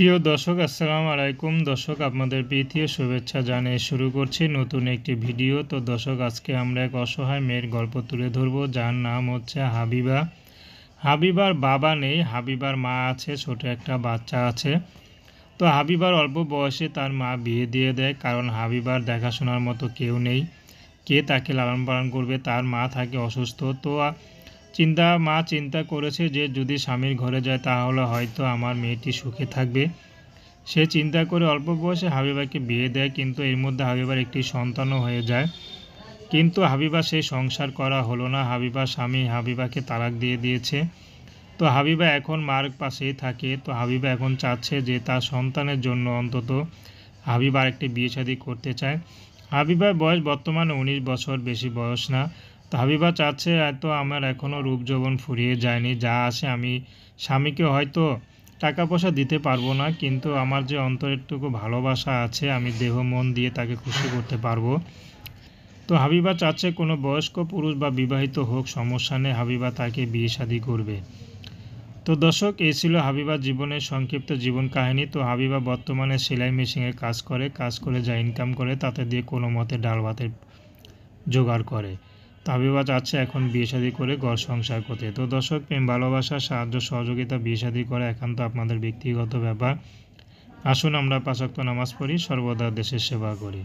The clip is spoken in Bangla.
প্রিয় দর্শক, আসসালামু আলাইকুম। দর্শক, আপনাদের প্রীতি ও শুভেচ্ছা জানিয়ে শুরু করছি নতুন একটি ভিডিও। তো দর্শক, আজকে আমরা এক অসহায় মেয়ের গল্প তুলে ধরব, যার নাম হচ্ছে হাবিবা। হাবিবার বাবা নেই, হাবিবার মা আছে, ছোট একটা বাচ্চা আছে। তো হাবিবার অল্প বয়সে তার মা বিয়ে দিয়ে দেয়, কারণ হাবিবার দেখাশোনার মতো কেউ নেই। কে তাকে লালন পালন করবে? তার মা থাকে অসুস্থ। তো মা চিন্তা করেছে যে যদি স্বামীর ঘরে যায় তাহলে হয়তো আমার মেয়েটি সুখে থাকবে। সে চিন্তা করে অল্প বয়সে হাবিবাকে বিয়ে দেয়, কিন্তু এর মধ্যে হাবিবার একটি সন্তানও হয়ে যায়। কিন্তু হাবিবা সেই সংসার করা হলো না। হাবিবার স্বামী হাবিবাকে তালাক দিয়ে দিয়েছে। তো হাবিবা এখন মার পাশেই থাকে। তো হাবিবা এখন চাচ্ছে যে তার সন্তানের জন্য অন্তত হাবিবা আরেকটি বিয়ে শাদী করতে চায়। হাবিবার বয়স বর্তমানে 19 বছর, বেশি বয়স না। তো হাবিবা চাচ্ছে আমার এখনও রূপ যৌবন ফুরিয়ে যায়নি, যা আছে আমি স্বামীকে হয়তো টাকা পয়সা দিতে পারবো না, কিন্তু আমার যে অন্তরেরটুকু ভালোবাসা আছে আমি দেহ মন দিয়ে তাকে খুশি করতে পারবো। তো হাবিবা চাচ্ছে কোনো বয়স্ক পুরুষ বা বিবাহিত হোক, সমস্যা নেই, হাবিবা তাকে বিয়ে শাদী করবে। তো দর্শক, এই ছিল হাবিবার জীবনের সংক্ষিপ্ত জীবন কাহিনী। তো হাবিবা বর্তমানে সেলাই মেশিনে কাজ করে যা ইনকাম করে তাতে দিয়ে কোনো মতে ডাল ভাতের জোগাড় করে। তো হাবিবা চাচ্ছে এখন বিয়ে শাদী করে ঘর সংসার করতে। তো দর্শক, প্রেম ভালোবাসা সাহায্য সহযোগিতা বিয়ে শাদী করা একান্ত আপনাদের ব্যক্তিগত ব্যাপার। আসুন আমরা 5 ওয়াক্ত নামাজ পড়ি, সর্বদা দেশের সেবা করি।